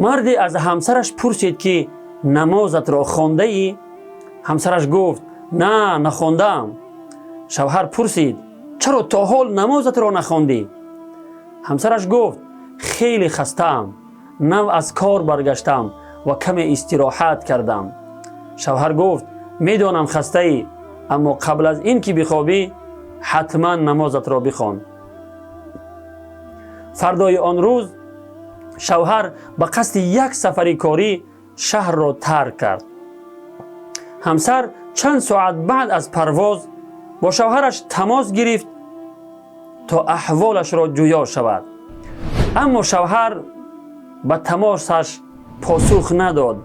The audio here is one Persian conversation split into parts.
مردی از همسرش پرسید که نمازت را خوانده ای؟ همسرش گفت نه نخواندم. شوهر پرسید چرا تا حال نمازت را نخواندی؟ همسرش گفت خیلی خستم، نو از کار برگشتم و کمی استراحت کردم. شوهر گفت میدانم خسته ای، اما قبل از این که بخوابی حتما نمازت را بخوان. فردای آن روز شوهر به قصد یک سفر کاری شهر را ترک کرد. همسر چند ساعت بعد از پرواز با شوهرش تماس گرفت تا احوالش را جویا شود، اما شوهر به تماسش پاسخ نداد.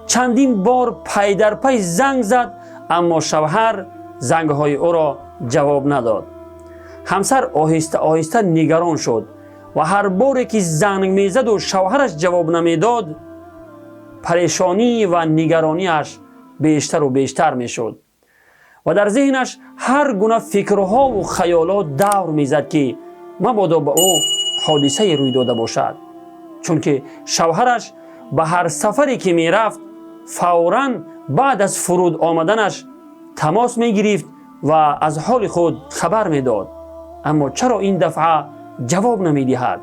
چندین بار پی در پی زنگ زد، اما شوهر زنگهای او را جواب نداد. همسر آهسته آهسته نگران شد و هر باری که زنگ میزد و شوهرش جواب نمیداد، پریشانی و نگرانیش بیشتر و بیشتر میشد و در ذهنش هر گونه فکرها و خیالات دور میزد که مبادا به او حادثه روی داده باشد، چون که شوهرش به هر سفری که میرفت فوراً بعد از فرود آمدنش تماس میگرفت و از حال خود خبر میداد، اما چرا این دفعه جواب نمیدهد؟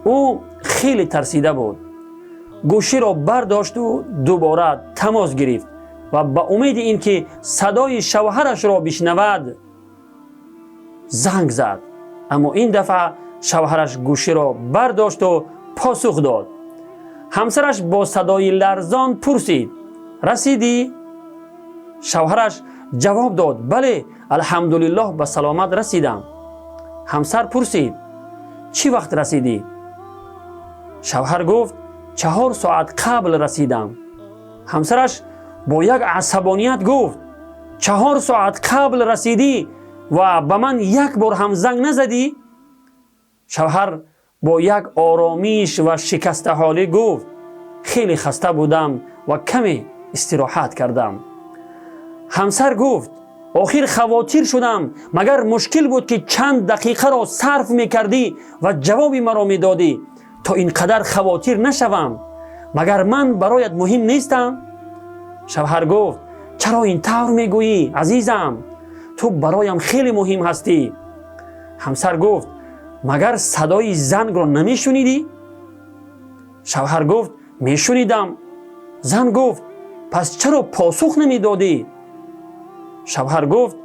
او خیلی ترسیده بود. گوشی را برداشت و دوباره تماس گرفت و به امید اینکه صدای شوهرش را بشنود زنگ زد، اما این دفعه شوهرش گوشی را برداشت و پاسخ داد. همسرش با صدای لرزان پرسید رسیدی؟ شوهرش جواب داد بله الحمدلله به سلامت رسیدم. همسر پرسید چی وقت رسیدی؟ شوهر گفت 4 ساعت قبل رسیدم. همسرش با یک عصبانیت گفت 4 ساعت قبل رسیدی و به من یک بار هم زنگ نزدی؟ شوهر با یک آرامیش و شکسته حالی گفت خیلی خسته بودم و کمی استراحت کردم. همسر گفت آخر خواطر شدم، مگر مشکل بود که چند دقیقه را صرف میکردی و جوابی مرا میدادی تا اینقدر خواطر نشوم؟ مگر من برایت مهم نیستم؟ شوهر گفت چرا این طور میگویی عزیزم، تو برایم خیلی مهم هستی. همسر گفت مگر صدای زنگ را نمیشنیدی؟ شوهر گفت میشنیدم. زن گفت پس چرا پاسخ نمیدادی؟ شوهر گفت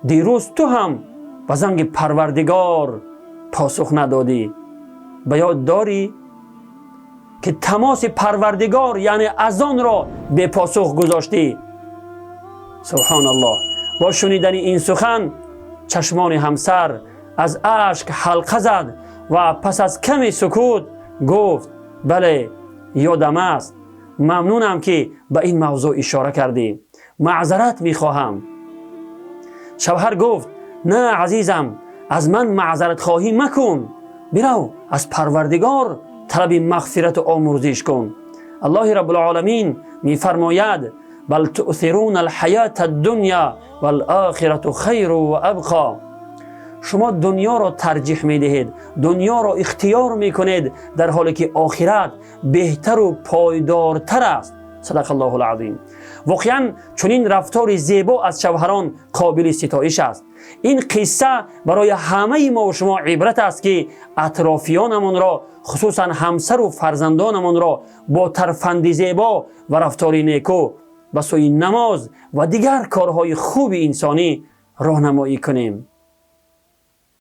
دیروز تو هم به زنگ پروردگار پاسخ ندادی. به یاد داری که تماس پروردگار یعنی اذان را به پاسخ گذاشتی؟ سبحان الله. با شنیدن این سخن چشمان همسر از اشک حلقه زد و پس از کمی سکوت گفت بله یادم است، ممنونم که به این موضوع اشاره کردی، معذرت میخواهم. شوهر گفت نه عزیزم، از من معذرت خواهی مکن، برو از پروردگار طلب مغفرت و آمرزش کن. الله رب العالمین میفرماید بل تؤثرون الحیات الدنیا والآخرة خیر و ابقا. شما دنیا را ترجیح میدهید، دنیا را اختیار میکنید، در حالی که آخرت بهتر و پایدارتر است. صدق الله العظیم. واقعا چنین رفتار زیبا از شوهران قابل ستایش است. این قصه برای همه ما و شما عبرت است که اطرافیانمان را، خصوصا همسر و فرزندانمان را با ترفند زیبا و رفتار نیکو به سوی نماز و دیگر کارهای خوب انسانی راهنمایی کنیم.